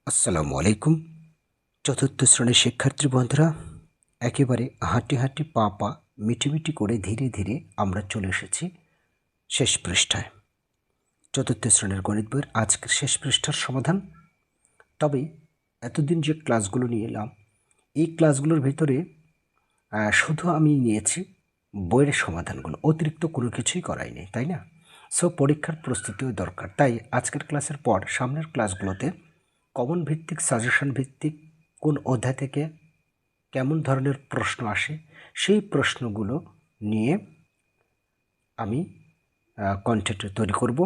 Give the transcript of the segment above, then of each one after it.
আসসালামু আলাইকুম। চতুর্থ শ্রেণীর শিক্ষার্থী বন্ধুরা, একেবারে হাঁটি হাঁটি পা পা মিটিমিটি করে ধীরে ধীরে আমরা চলে এসেছি শেষ পৃষ্ঠায়। চতুর্থ শ্রেণীর গণিত বইয়ের আজকের শেষ পৃষ্ঠার সমাধান। তবে এতদিন যে ক্লাসগুলো নিয়ে এলাম, এই ক্লাসগুলোর ভিতরে শুধু আমি নিয়েছি বইয়ের সমাধানগুলো, অতিরিক্ত কোনো কিছুই করাইনি, তাই না? সো পরীক্ষার প্রস্তুতিও দরকার। তাই আজকের ক্লাসের পর সামনের ক্লাসগুলোতে কমন ভিত্তিক, সাজেশন ভিত্তিক, কোন অধ্যায় থেকে কেমন ধরনের প্রশ্ন আসে সেই প্রশ্নগুলো নিয়ে আমি কন্টেন্ট তৈরি করব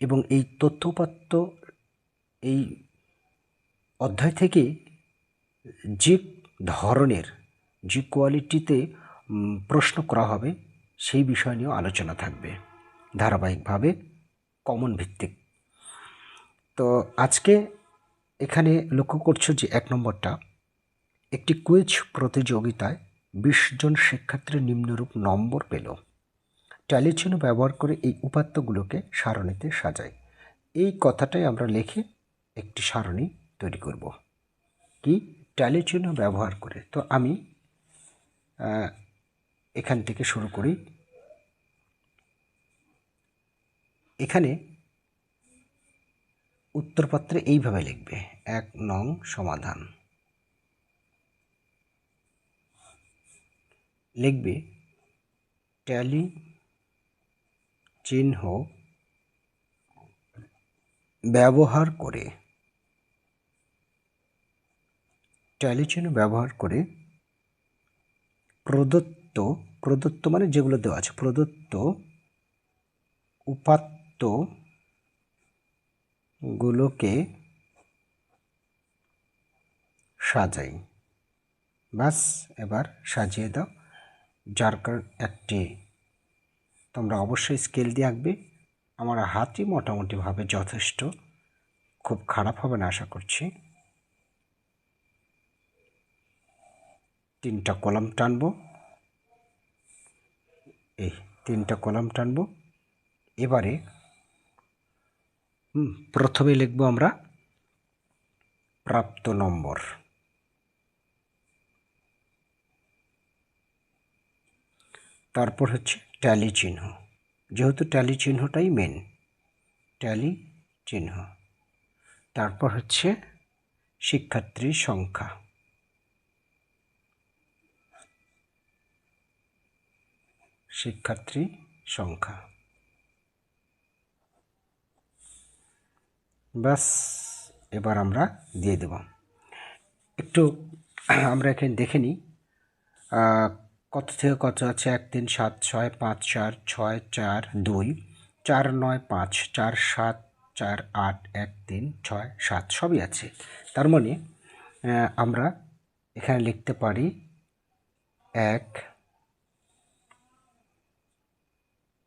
এবং এই তথ্যপাত্র, এই অধ্যায় থেকে যে ধরনের, যে কোয়ালিটিতে প্রশ্ন করা হবে সেই বিষয় নিয়েও আলোচনা থাকবে ধারাবাহিকভাবে, কমন ভিত্তিক। তো আজকে এখানে লক্ষ্য করছো যে 1 নম্বরটা, একটি কুইজ প্রতিযোগিতায় 20 জন শিক্ষার্থী নিম্নরূপ নম্বর পেল। ট্যালি চিহ্ন ব্যবহার করে এই উপাত্তগুলোকে সারণীতে সাজাই। এই কথাটাই আমরা লিখে একটি সারণী তৈরি করব। কি? ট্যালি চিহ্ন ব্যবহার করে। তো আমি এখান থেকে শুরু করি। এখানে উত্তরপত্রে এইভাবে লিখবে: 1 নং সমাধান। লিখবে ট্যালি চিহ্ন ব্যবহার করে, ট্যালি চিহ্ন ব্যবহার করে প্রদত্ত, প্রদত্ত মানে যেগুলো দেওয়া আছে, প্রদত্ত উপাত্তগুলোকে সাজাই। বাস, এবার সাজিয়ে দাও। যার কারণ একটি তোমরা অবশ্যই স্কেল দিয়ে আঁকবে। আমার হাতই মোটামুটিভাবে যথেষ্ট, খুব খারাপ হবে না আশা করছি। 3টা কলাম টানবো, এই 3টা কলাম টানবো। এবারে প্রথমে লিখবো আমরা প্রাপ্ত নম্বর। তারপর হচ্ছে ট্যালি চিহ্ন, যেহেতু ট্যালি চিহ্নটাই মেন, ট্যালি চিহ্ন। তারপর হচ্ছে শিক্ষার্থীর সংখ্যা, শিক্ষার্থী সংখ্যা। ব্যাস, এবার আমরা দিয়ে দেব। একটু আমরা এখানে দেখে নিই কত থেকে কত আছে। 1 3 7 6 5 4 6 4 2 4 9 5 4 7 4 8 1 3 6 7 সবই আছে। তার মানে আমরা এখানে লিখতে পারি 1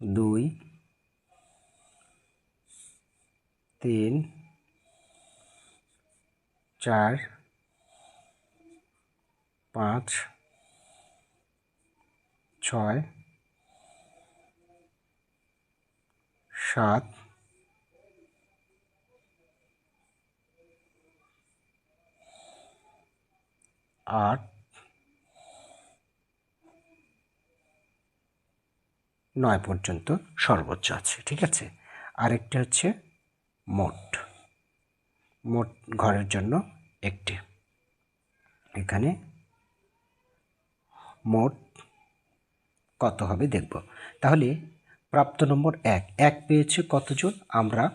2 3 4 5 6 7 8 9 পর্যন্ত সর্বোচ্চ আছে, ঠিক আছে। আরেকটা হচ্ছে মোট, মোট ঘরের জন্য একটি। এখানে মোট কত হবে দেখব। তাহলে প্রাপ্ত নম্বর 1, 1 পেয়েছে কতজন? আমরা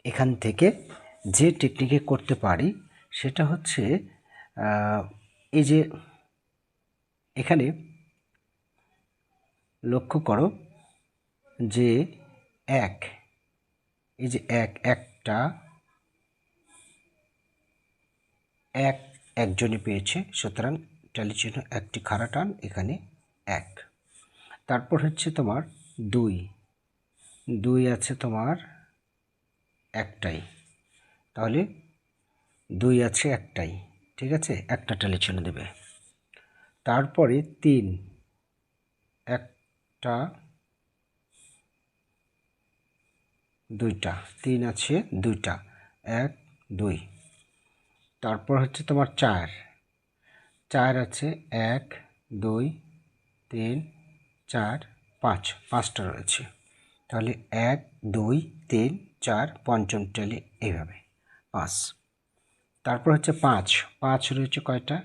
এখান থেকে যে টেকনিকে করতে পারি সেটা হচ্ছে এই যে এখানে লক্ষ্য করো যে 1, এই যে 1, একটা 1 একজনই পেয়েছে, সুতরাং ট্যালি চিহ্ন একটি খাড়া টান, এখানে 1। তারপর হচ্ছে তোমার 2, 2 আছে তোমার একটাই, তাহলে 2 আছে একটাই, ঠিক আছে, একটা ট্যালি চিহ্ন দেবে। তারপরে 3, একটা 2টা, 3 আছে 2টা, 1 2। তারপর হচ্ছে তোমার 4 4 আছে 1 2 3 4 5, 5টা রয়েছে। তাহলে 1 2 3 4 পঞ্চম টেলে এইভাবে 5। তারপর হচ্ছে 5 5 রয়েছে কয়টা?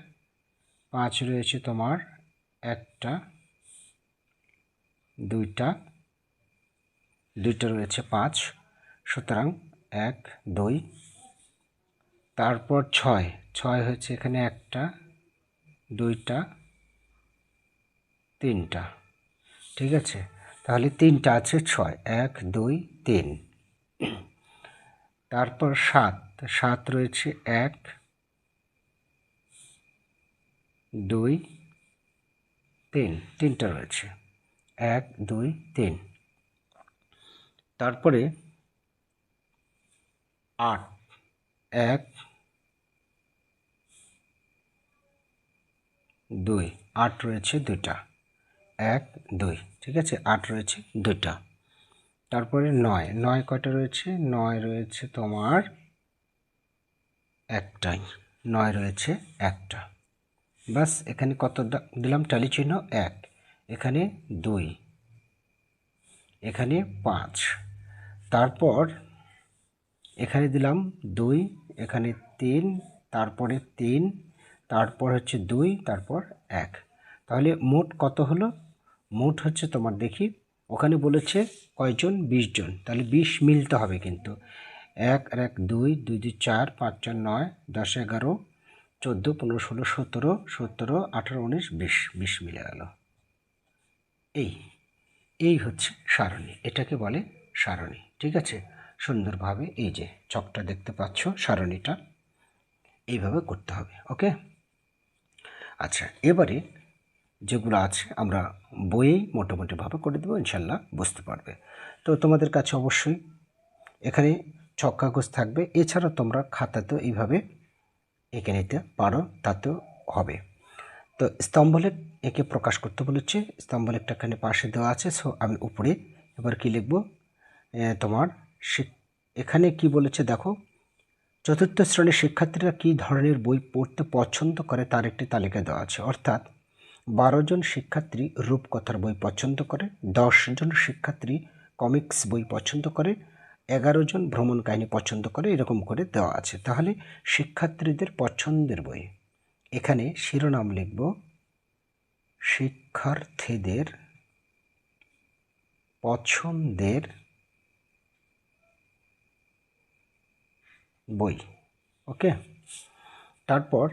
5 রয়েছে তোমার একটা, দুইটা রয়েছে 5, সুতরাং 1 2। তারপর 6 হচ্ছে এখানে একটা, দুইটা, তিনটা। ঠিক আছে, তাহলে 3টা আছে 6 1 2 3। তারপর 7 রয়েছে 1 2 3, 3টা রয়েছে 1 2 3। তারপরে 8 1 2, 8 রয়েছে 2টা 1 2। ঠিক আছে, 8 রয়েছে 2টা। তারপরে 9 কয়টা রয়েছে? 9 রয়েছে তোমার একটাই, 9 রয়েছে একটা। বাস, এখানে কত দিলাম? টালি চিহ্ন 1, এখানে 2, এখানে 5। তারপর এখানে দিলাম 2, এখানে 3, তারপরে 3, তারপর হচ্ছে 2, তারপর 1। তাহলে মোট কত হলো? মোট হচ্ছে তোমার দেখি, ওখানে বলেছে কয়জন? 20 জন। তাহলে 20 মিলতে হবে কিন্তু। 1 আর 1 2, 2 2 4, 5 4 9, 10 11, 14 15 16 17 17 18 19 20, 20 মিলে গেল। এই হচ্ছে সারণী, এটাকে বলে সারণী। ঠিক আছে, সুন্দরভাবে এই যে ছকটা দেখতে পাচ্ছ, সারণীটা এইভাবে করতে হবে। ওকে, আচ্ছা, এবারে যেগুলো আছে আমরা বইয়েই মোটামুটিভাবে করে দেবো, ইনশাল্লাহ বুঝতে পারবে। তো তোমাদের কাছে অবশ্যই এখানে ছক কাগজ থাকবে, এছাড়া তোমরা খাতাতেও এইভাবে এঁকে নিতে পারো, তাতেও হবে। তো স্তম্ভলেখ একে প্রকাশ করতে বলেছে, স্তম্ভলেখটা এখানে পাশে দেওয়া আছে। সো আমি উপরে এবার কি লিখব? তোমার এখানে কি বলেছে দেখো, চতুর্থ শ্রেণীর শিক্ষার্থীরা কী ধরনের বই পড়তে পছন্দ করে তার একটি তালিকা দেওয়া আছে। অর্থাৎ 12 জন শিক্ষার্থী রূপকথার বই পছন্দ করে, 10 জন শিক্ষার্থী কমিক্স বই পছন্দ করে, 11 জন ভ্রমণ কাহিনী পছন্দ করে, এরকম করে দেওয়া আছে। তাহলে শিক্ষার্থীদের পছন্দের বই, এখানে শিরোনাম লিখব শিক্ষার্থীদের পছন্দের বই। ওকে, তারপর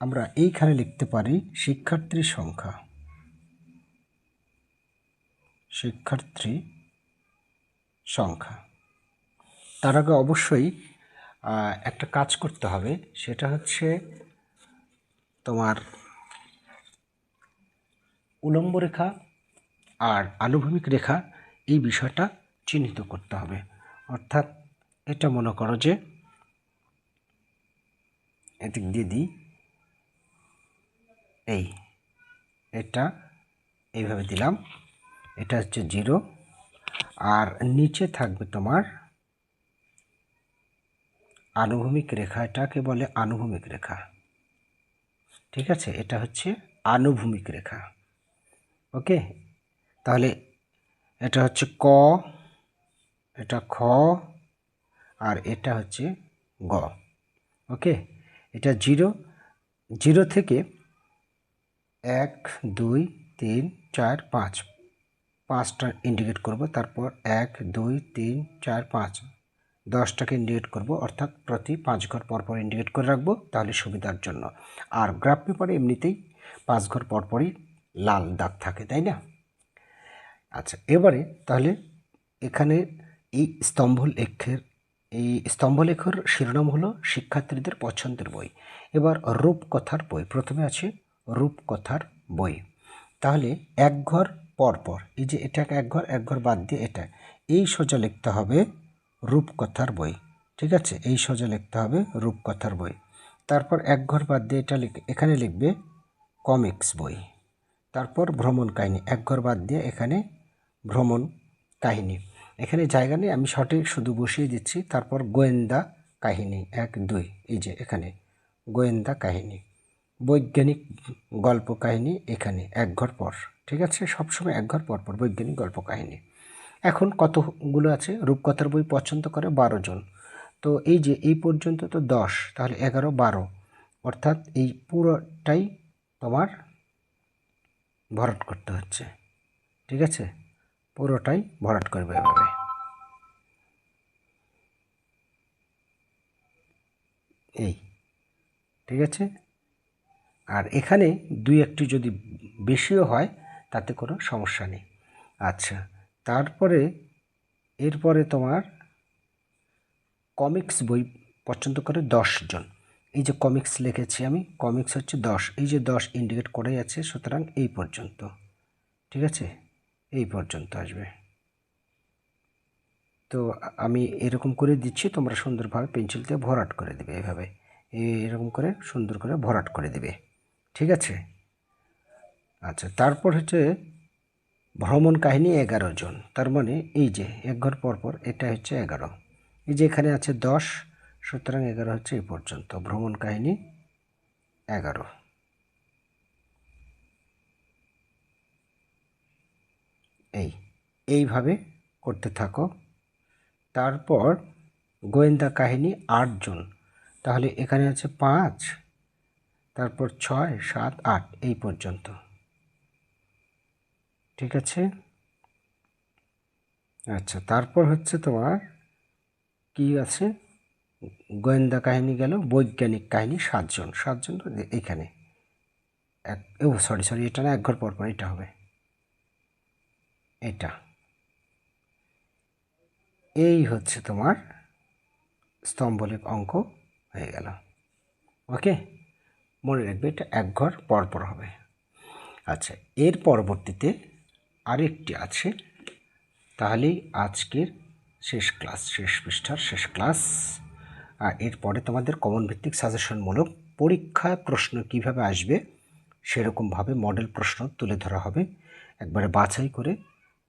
আমরা এইখানে লিখতে পারি শিক্ষার্থী সংখ্যা, শিক্ষার্থী সংখ্যা। তার আগে অবশ্যই একটা কাজ করতে হবে, সেটা হচ্ছে তোমার উলম্ব রেখা আর আনুভূমিক রেখা, এই বিষয়টা চিহ্নিত করতে হবে। অর্থাৎ এটা মনে করো যে এদিক দিয়ে দিই, এটা এইভাবে দিলাম, এটা হচ্ছে 0, আর নিচে থাকবে তোমার আনুভূমিক রেখা, এটাকে বলে আনুভূমিক রেখা। ঠিক আছে, এটা হচ্ছে আনুভূমিক রেখা। ওকে, তাহলে এটা হচ্ছে ক, এটা খ, আর এটা হচ্ছে গ। ওকে, এটা 0 থেকে 1 2 3 4 5, 5টা ইন্ডিকেট করব। তারপর 1 2 3 4 5, 10টাকে ইন্ডিকেট করব, অর্থাৎ প্রতি 5 ঘর পরপর ইন্ডিকেট করে রাখবো, তাহলে সুবিধার জন্য। আর গ্রাফ পেপারে এমনিতেই 5 ঘর পরপরই লাল দাগ থাকে, তাই না? আচ্ছা, এবারে তাহলে এখানে এই স্তম্ভলেখের শিরোনাম হলো শিক্ষার্থীদের পছন্দের বই। এবার রূপকথার বই, প্রথমে আছে রূপকথার বই। তাহলে 1 ঘর পরপর, এই যে এটাকে 1 ঘর বাদ দিয়ে এটা, এই সোজা লিখতে হবে রূপকথার বই। ঠিক আছে, এই সোজা লিখতে হবে রূপকথার বই। তারপর 1 ঘর বাদ দিয়ে এটা এখানে লিখবে কমিক্স বই। তারপর ভ্রমণ কাহিনী, 1 ঘর বাদ দিয়ে এখানে ভ্রমণ কাহিনী, এখানে জায়গা নেই, আমি সঠিক শুধু বসিয়ে দিচ্ছি। তারপর গোয়েন্দা কাহিনী 1 2, এই যে এখানে গোয়েন্দা কাহিনী, বৈজ্ঞানিক গল্প কাহিনী এখানে এক ঘর পর, ঠিক আছে, সবসময় এক ঘর পর পর বৈজ্ঞানিক গল্প কাহিনী। এখন কতগুলো আছে? রূপকথার বই পছন্দ করে 12 জন। তো এই যে এই পর্যন্ত তো 10, তাহলে 11, 12, অর্থাৎ এই পুরোটাই তোমার ভরাট করতে হচ্ছে, ঠিক আছে, পুরোটাই ভরাট করবে এভাবে। এই, ঠিক আছে। আর এখানে দুই একটি যদি বেশিও হয় তাতে কোনো সমস্যা নেই। আচ্ছা, তারপরে এরপরে তোমার কমিক্স বই পছন্দ করে 10 জন। এই যে কমিক্স লিখেছি আমি, কমিক্স হচ্ছে 10, এই যে 10 ইন্ডিকেট করেই আছে, সুতরাং এই পর্যন্ত, ঠিক আছে, এই পর্যন্ত আসবে। তো আমি এরকম করে দিচ্ছি, তোমরা সুন্দরভাবে পেন্সিল দিয়ে ভরাট করে দেবে, এভাবে এরকম করে সুন্দর করে ভরাট করে দেবে, ঠিক আছে। আচ্ছা, তারপর হচ্ছে ভ্রমণ কাহিনী 11 জন, তার মানে এই যে এক ঘর পরপর এটা হচ্ছে 11, এই যে এখানে আছে 10, সুতরাং 11 হচ্ছে এই পর্যন্ত, ভ্রমণ কাহিনী 11। এইভাবে করতে থাকো। তারপর গোয়েন্দা কাহিনী 8 জন, তাহলে এখানে আছে 5, তারপর 6, 7, 8 এই পর্যন্ত, ঠিক আছে। আচ্ছা, তারপর হচ্ছে তোমার কি আছে, গোয়েন্দা কাহিনী গেল, বৈজ্ঞানিক কাহিনী 7 জন, 7 জন এইখানে সরি এটা না, এক ঘর পর পর এটা হবে, এটা এই হচ্ছে তোমার স্তম্ভলেখ অঙ্ক হয়ে গেল। ওকে, মনে রাখবে এটা এক ঘর পর পর হবে। আচ্ছা, এর পরবর্তীতে আরেকটি আছে, তাহলেই আজকের শেষ ক্লাস, শেষ পৃষ্ঠার শেষ ক্লাস। আর এরপরে তোমাদের কমন ভিত্তিক সাজেশনমূলক পরীক্ষায় প্রশ্ন কিভাবে আসবে সেরকমভাবে মডেল প্রশ্ন তুলে ধরা হবে, একবারে বাছাই করে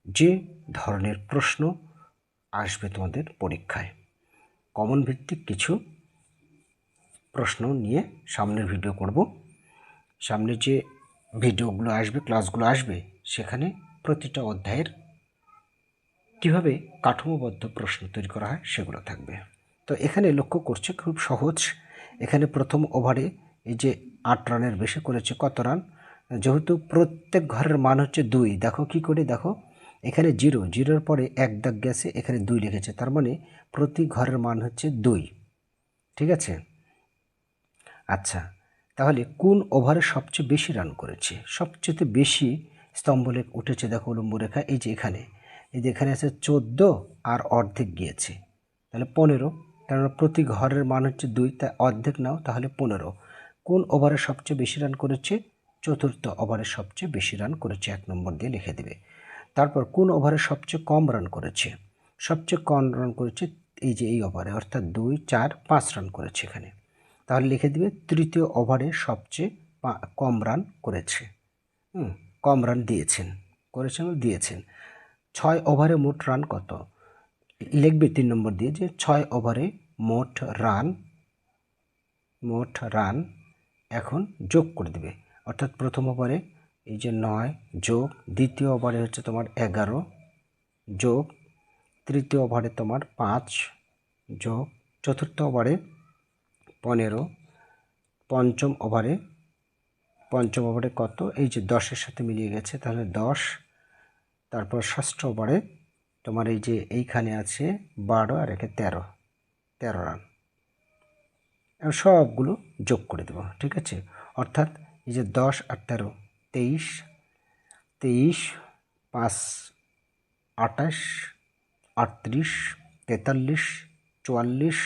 যে ধরনের প্রশ্ন আসবে তোমাদের পরীক্ষায়। কমন ভিত্তিক কিছু প্রশ্ন নিয়ে সামনের ভিডিও করব। সামনে যে ভিডিওগুলো আসবে, ক্লাসগুলো আসবে, সেখানে প্রতিটা অধ্যায়ের কীভাবে কাঠামোবদ্ধ প্রশ্ন তৈরি করা হয় সেগুলো থাকবে। তো এখানে লক্ষ্য করছে খুব সহজ, এখানে প্রথম ওভারে এই যে 8 রানের বেশি করেছে, কত রান, যেহেতু প্রত্যেক ঘরের মান হচ্ছে 2, দেখো কি করে, দেখো এখানে 0, 0-র পরে 1 দাগ গেছে, এখানে 2 লিখেছে, তার মানে প্রতি ঘরের মান হচ্ছে 2, ঠিক আছে। আচ্ছা, তাহলে কোন ওভারে সবচেয়ে বেশি রান করেছে, সবচেয়ে বেশি স্তম্ভলেখ উঠেছে, দেখো উলম্ব রেখা, এই যে এখানে, এই যে এখানে আছে 14 আর অর্ধেক গিয়েছে, তাহলে 15, কারণ প্রতি ঘরের মান হচ্ছে 2, তাই অর্ধেক নাও, তাহলে 15। কোন ওভারে সবচেয়ে বেশি রান করেছে, চতুর্থ ওভারে সবচেয়ে বেশি রান করেছে, 1 নম্বর দিয়ে লিখে দেবে। তারপর কোন ওভারে সবচেয়ে কম রান করেছে, সবচেয়ে কম রান করেছে এই যে এই ওভারে, অর্থাৎ 2, 4, 5 রান করেছে এখানে, তাহলে লিখে দিবে তৃতীয় ওভারে সবচেয়ে কম রান করেছে, কম রান দিয়েছেন, করেছেন দিয়েছেন। 6 ওভারে মোট রান কত, লিখবে 3 নম্বর দিয়ে যে 6 ওভারে মোট রান এখন যোগ করে দিবে, অর্থাৎ প্রথম ওভারে এই যে 9 যোগ, দ্বিতীয় ওভারে হচ্ছে তোমার 11 যোগ, তৃতীয় ওভারে তোমার 5 যোগ, চতুর্থ ওভারে 15, পঞ্চম ওভারে কত, এই যে 10-এর সাথে মিলিয়ে গেছে, তাহলে 10, তারপর ষষ্ঠ ওভারে তোমার এই যে এইখানে আছে 12 আর একে 13 রান, সবগুলো যোগ করে দেবো, ঠিক আছে। অর্থাৎ এই যে 10 আর 13, 23, 5, 28, 38, 43, 44,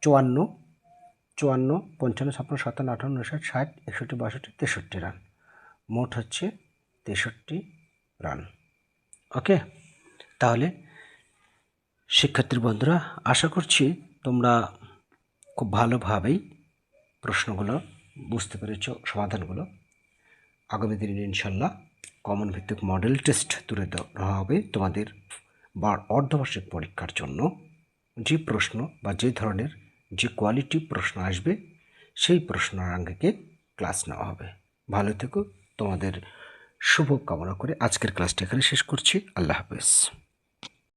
54, 55, 56, 57, 58, 59, 60, 61, 62, 63 রান, মোট হচ্ছে 63 রান। ওকে, তাহলে শিক্ষার্থী বন্ধুরা, আশা করছি তোমরা খুব ভালোভাবেই প্রশ্নগুলো বুঝতে পেরেছ, সমাধানগুলো। আগামী দিনে ইনশাল্লাহ কমন ভিত্তিক মডেল টেস্ট তুলে ধরা হবে তোমাদের অর্ধবার্ষিক পরীক্ষার জন্য। যে প্রশ্ন বা যে ধরনের যে কোয়ালিটি প্রশ্ন আসবে সেই প্রশ্নের আঙ্গিকে ক্লাস নেওয়া হবে। ভালো থেকো, তোমাদের শুভ কামনা করে আজকের ক্লাসটা এখানে শেষ করছি। আল্লাহ হাফেজ।